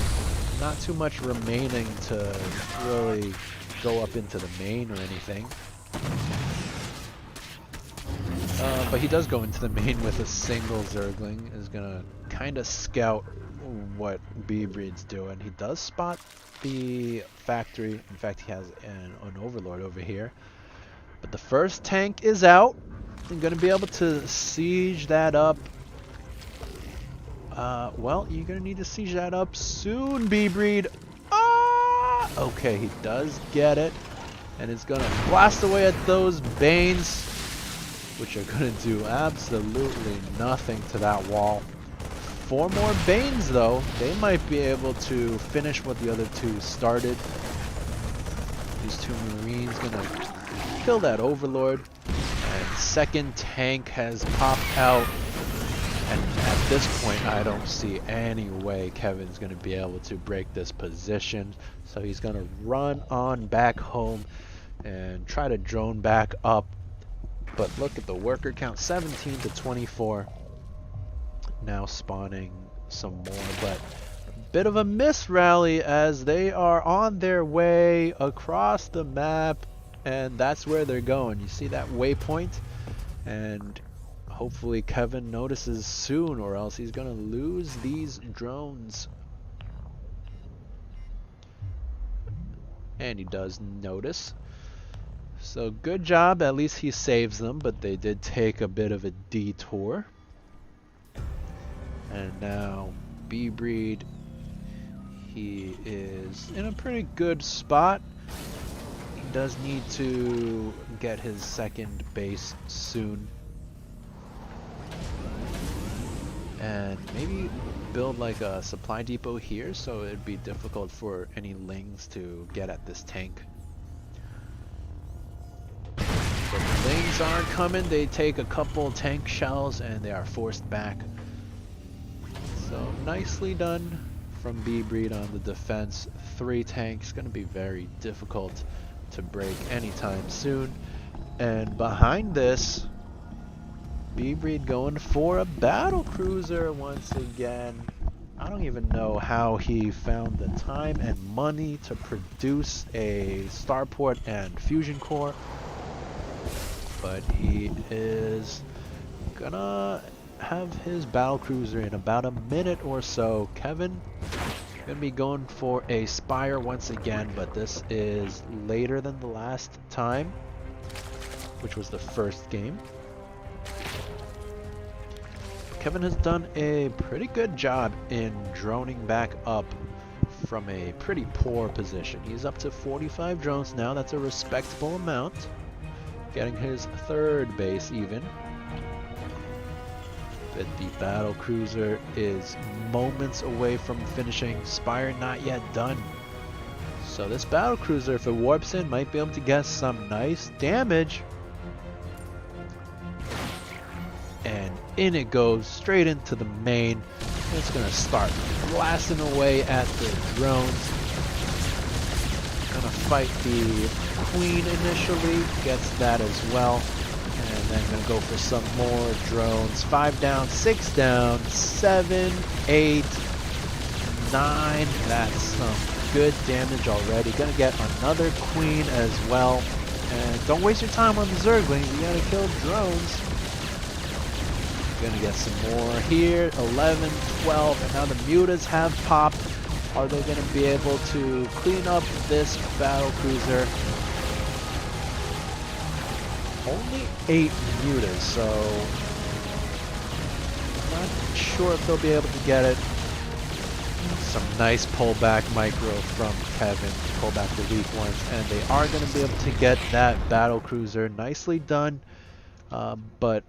not too much remaining to really go up into the main or anything. But he does go into the main with a single Zergling. Is gonna kind of scout what bbreed's doing. He does spot the factory. In fact, he has an overlord over here. But the first tank is out. I'm gonna be able to siege that up. Well, you're gonna need to siege that up soon, bbreed. Ah! Okay, he does get it, and it's gonna blast away at those banes, which are gonna do absolutely nothing to that wall. 4 more banes though. They might be able to finish what the other 2 started. These 2 Marines gonna kill that overlord, and second tank has popped out. And at this point, I don't see any way Kevin's going to be able to break this position. So he's going to run on back home and try to drone back up. But look at the worker count, 17 to 24. Now spawning some more, but a bit of a miss rally as they are on their way across the map. And that's where they're going. You see that waypoint? And hopefully Kevinn notices soon, or else he's gonna lose these drones. And he does notice. So good job, at least he saves them, but they did take a bit of a detour. And now bbreed, he is in a pretty good spot. He does need to get his second base soon. And maybe build like a supply depot here, so it'd be difficult for any lings to get at this tank. But the lings aren't coming, they take a couple tank shells and they are forced back. So nicely done from bbreed on the defense. 3 tanks, gonna be very difficult to break anytime soon. And behind this, bbreed going for a battle cruiser once again. I don't even know how he found the time and money to produce a starport and fusion core, but he is gonna have his battle cruiser in about a minute or so. Kevinn gonna be going for a spire once again, but this is later than the last time, which was the first game. Kevinn has done a pretty good job in droning back up from a pretty poor position. He's up to 45 drones now. That's a respectable amount. Getting his 3rd base even. But the battle cruiser is moments away from finishing. Spire not yet done. So this battle cruiser, if it warps in, might be able to get some nice damage. And in it goes, straight into the main. It's gonna start blasting away at the drones. Gonna fight the queen initially, gets that as well. And then gonna go for some more drones. 5 down, 6 down, 7, 8, 9. That's some good damage already. Gonna get another queen as well. And don't waste your time on the zerglings, you gotta kill drones. Gonna get some more here. 11, 12, and now the mutas have popped. Are they gonna be able to clean up this battle cruiser? Only 8 mutas, so not sure if they'll be able to get it. Some nice pullback micro from Kevinn to pull back the weak ones, and they are gonna be able to get that battle cruiser. Nicely done, but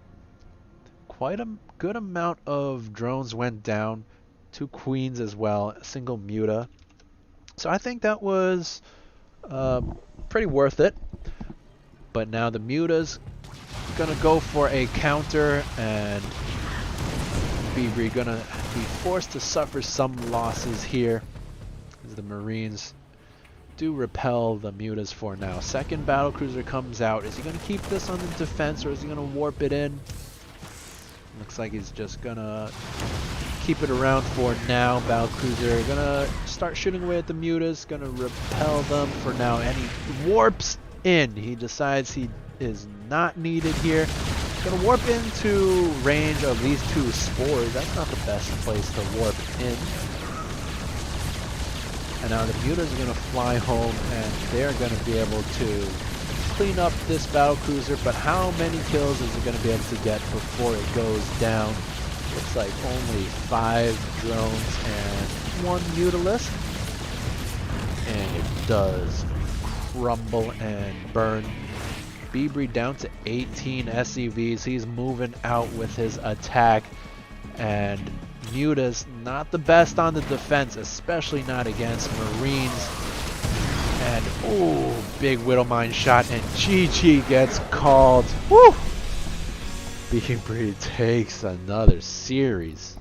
quite a good amount of drones went down. 2 queens as well, a single muta. So I think that was pretty worth it. But now the muta's gonna go for a counter, and bbreed gonna be forced to suffer some losses here, as the Marines do repel the mutas for now. 2nd battle cruiser comes out. Is he gonna keep this on the defense, or is he gonna warp it in? Looks like he's just gonna keep it around for now. Battle cruiser gonna start shooting away at the mutas, gonna repel them for now, and he warps in. He decides he is not needed here. Gonna warp into range of these 2 spores. That's not the best place to warp in. And now the mutas are gonna fly home, and they're gonna be able to clean up this battle cruiser, but how many kills is it going to be able to get before it goes down? Looks like only 5 drones and 1 mutalist, and it does crumble and burn. bbreed down to 18 SCVs. He's moving out with his attack, and mutas not the best on the defense, especially not against Marines. And ooh, big Widowmine shot, and GG gets called. Woo! bbreed takes another series.